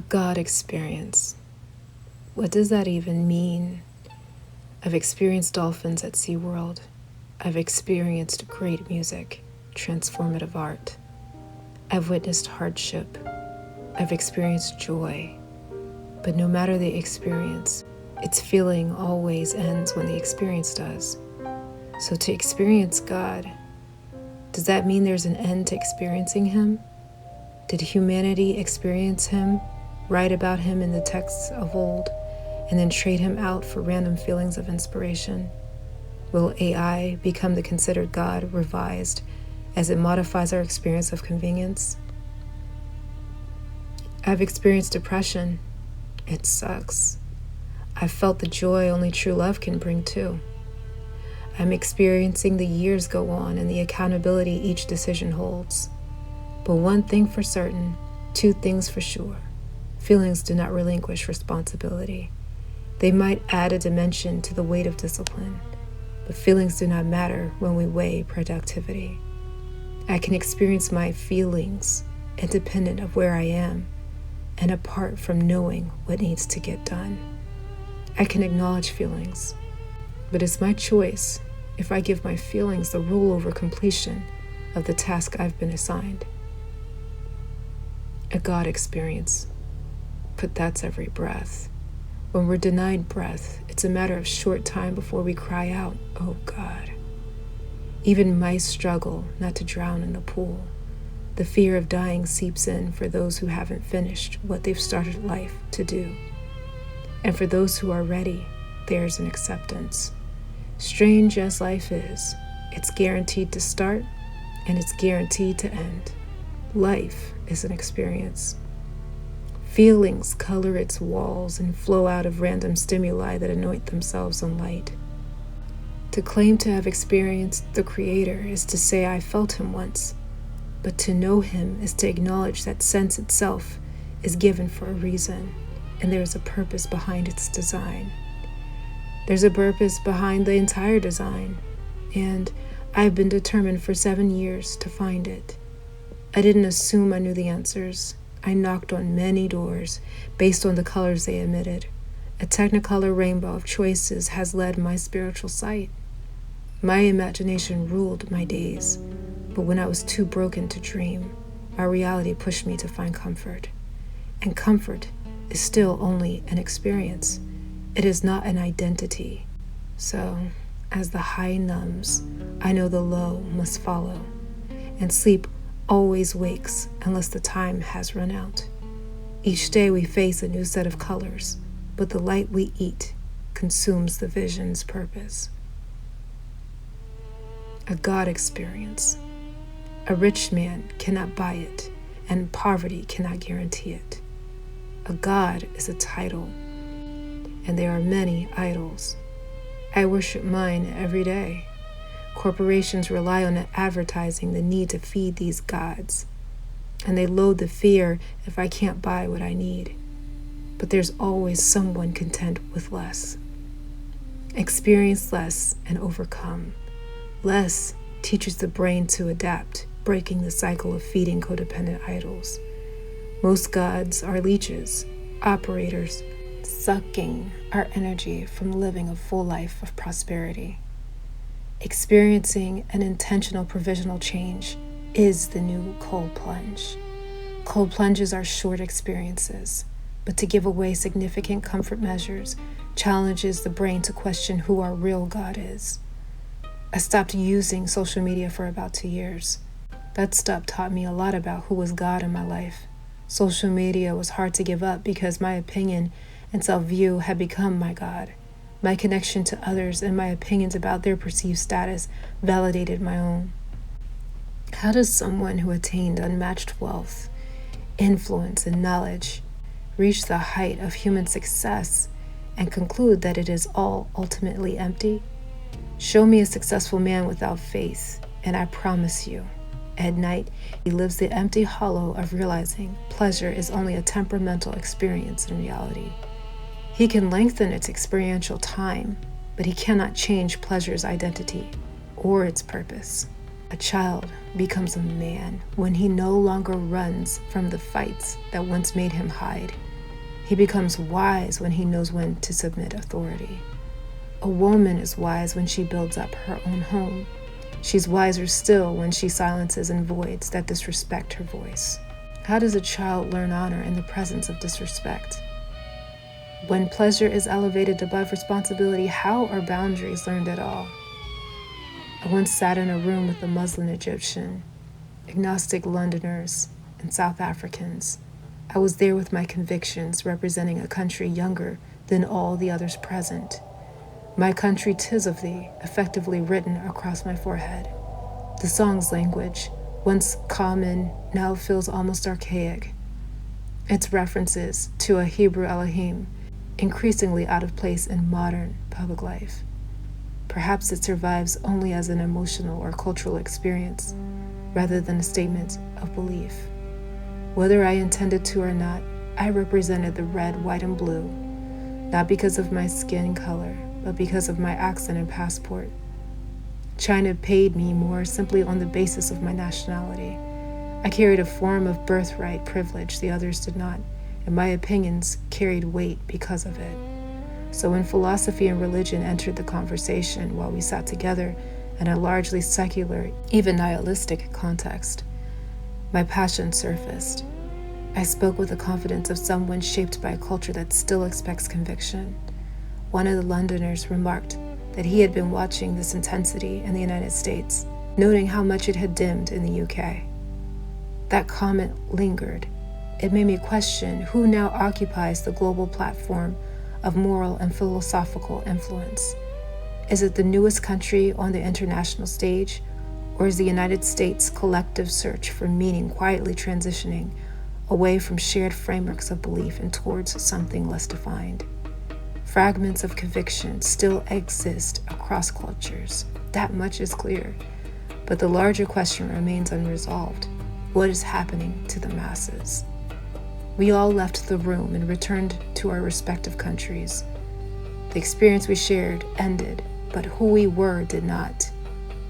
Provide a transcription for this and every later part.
A God experience. What does that even mean? I've experienced dolphins at SeaWorld. I've experienced great music, transformative art. I've witnessed hardship. I've experienced joy. But no matter the experience, its feeling always ends when the experience does. So to experience God, does that mean there's an end to experiencing Him? Did humanity experience Him, write about Him in the texts of old, and then trade Him out for random feelings of inspiration? Will AI become the considered God revised as it modifies our experience of convenience? I've experienced depression. It sucks. I've felt the joy only true love can bring too. I'm experiencing the years go on and the accountability each decision holds. But one thing for certain, two things for sure. Feelings do not relinquish responsibility. They might add a dimension to the weight of discipline, but feelings do not matter when we weigh productivity. I can experience my feelings independent of where I am and apart from knowing what needs to get done. I can acknowledge feelings, but it's my choice if I give my feelings the rule over completion of the task I've been assigned. A God experience, but that's every breath. When we're denied breath, it's a matter of short time before we cry out, "Oh God." Even mice struggle not to drown in the pool. The fear of dying seeps in for those who haven't finished what they've started life to do. And for those who are ready, there's an acceptance. Strange as life is, it's guaranteed to start and it's guaranteed to end. Life is an experience. Feelings color its walls and flow out of random stimuli that anoint themselves on light. To claim to have experienced the Creator is to say I felt Him once, but to know Him is to acknowledge that sense itself is given for a reason, and there is a purpose behind its design. There's a purpose behind the entire design, and I've been determined for 7 years to find it. I didn't assume I knew the answers. I knocked on many doors based on the colors they emitted. A technicolor rainbow of choices has led my spiritual sight. My imagination ruled my days, but when I was too broken to dream, my reality pushed me to find comfort. And comfort is still only an experience. It is not an identity. So, as the high numbs, I know the low must follow, and sleep always wakes unless the time has run out. Each day we face a new set of colors, but the light we eat consumes the vision's purpose. A God experience. A rich man cannot buy it, and poverty cannot guarantee it. A God is a title, and there are many idols. I worship mine every day. Corporations rely on advertising the need to feed these gods, and they load the fear if I can't buy what I need. But there's always someone content with less. Experience less and overcome. Less teaches the brain to adapt, breaking the cycle of feeding codependent idols. Most gods are leeches, operators, sucking our energy from living a full life of prosperity. Experiencing an intentional provisional change is the new cold plunge. Cold plunges are short experiences, but to give away significant comfort measures challenges the brain to question who our real God is. I stopped using social media for about 2 years. That stop taught me a lot about who was God in my life. Social media was hard to give up because my opinion and self-view had become my God. My connection to others and my opinions about their perceived status validated my own. How does someone who attained unmatched wealth, influence, and knowledge reach the height of human success and conclude that it is all ultimately empty? Show me a successful man without faith, and I promise you, at night, he lives the empty hollow of realizing pleasure is only a temperamental experience in reality. He can lengthen its experiential time, but he cannot change pleasure's identity or its purpose. A child becomes a man when he no longer runs from the fights that once made him hide, He becomes wise when he knows when to submit authority. A woman is wise when she builds up her own home. She's wiser still when she silences and voids that disrespect her voice. How does a child learn honor in the presence of disrespect? When pleasure is elevated above responsibility, how are boundaries learned at all? I once sat in a room with a Muslim Egyptian, agnostic Londoners, and South Africans. I was there with my convictions, representing a country younger than all the others present. My country 'tis of thee, effectively written across my forehead. The song's language, once common, now feels almost archaic. Its references to a Hebrew Elohim, increasingly out of place in modern public life. Perhaps it survives only as an emotional or cultural experience, rather than a statement of belief. Whether I intended to or not, I represented the red, white, and blue, not because of my skin color, but because of my accent and passport. China paid me more simply on the basis of my nationality. I carried a form of birthright privilege the others did not, and my opinions carried weight because of it. So when philosophy and religion entered the conversation while we sat together in a largely secular, even nihilistic context, my passion surfaced. I spoke with the confidence of someone shaped by a culture that still expects conviction. One of the Londoners remarked that he had been watching this intensity in the United States, noting how much it had dimmed in the UK. That comment lingered. It made me question who now occupies the global platform of moral and philosophical influence. Is it the newest country on the international stage, or is the United States' collective search for meaning quietly transitioning away from shared frameworks of belief and towards something less defined? Fragments of conviction still exist across cultures. That much is clear. But the larger question remains unresolved. What is happening to the masses? We all left the room and returned to our respective countries. The experience we shared ended, but who we were did not.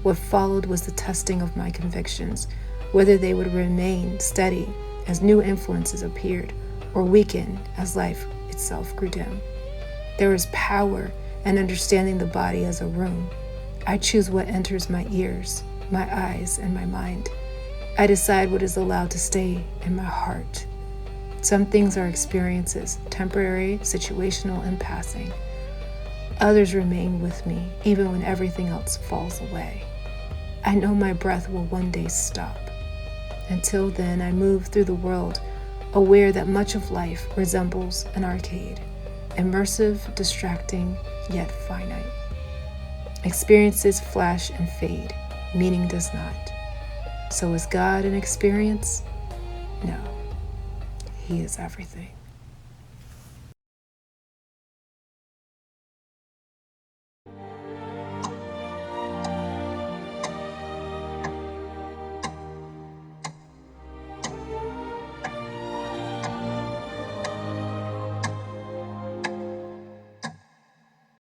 What followed was the testing of my convictions, whether they would remain steady as new influences appeared, or weaken as life itself grew dim. There is power in understanding the body as a room. I choose what enters my ears, my eyes, and my mind. I decide what is allowed to stay in my heart. Some things are experiences, temporary, situational, and passing. Others remain with me, even when everything else falls away. I know my breath will one day stop. Until then, I move through the world, aware that much of life resembles an arcade. Immersive, distracting, yet finite. Experiences flash and fade, meaning does not. So is God an experience? No, He is everything.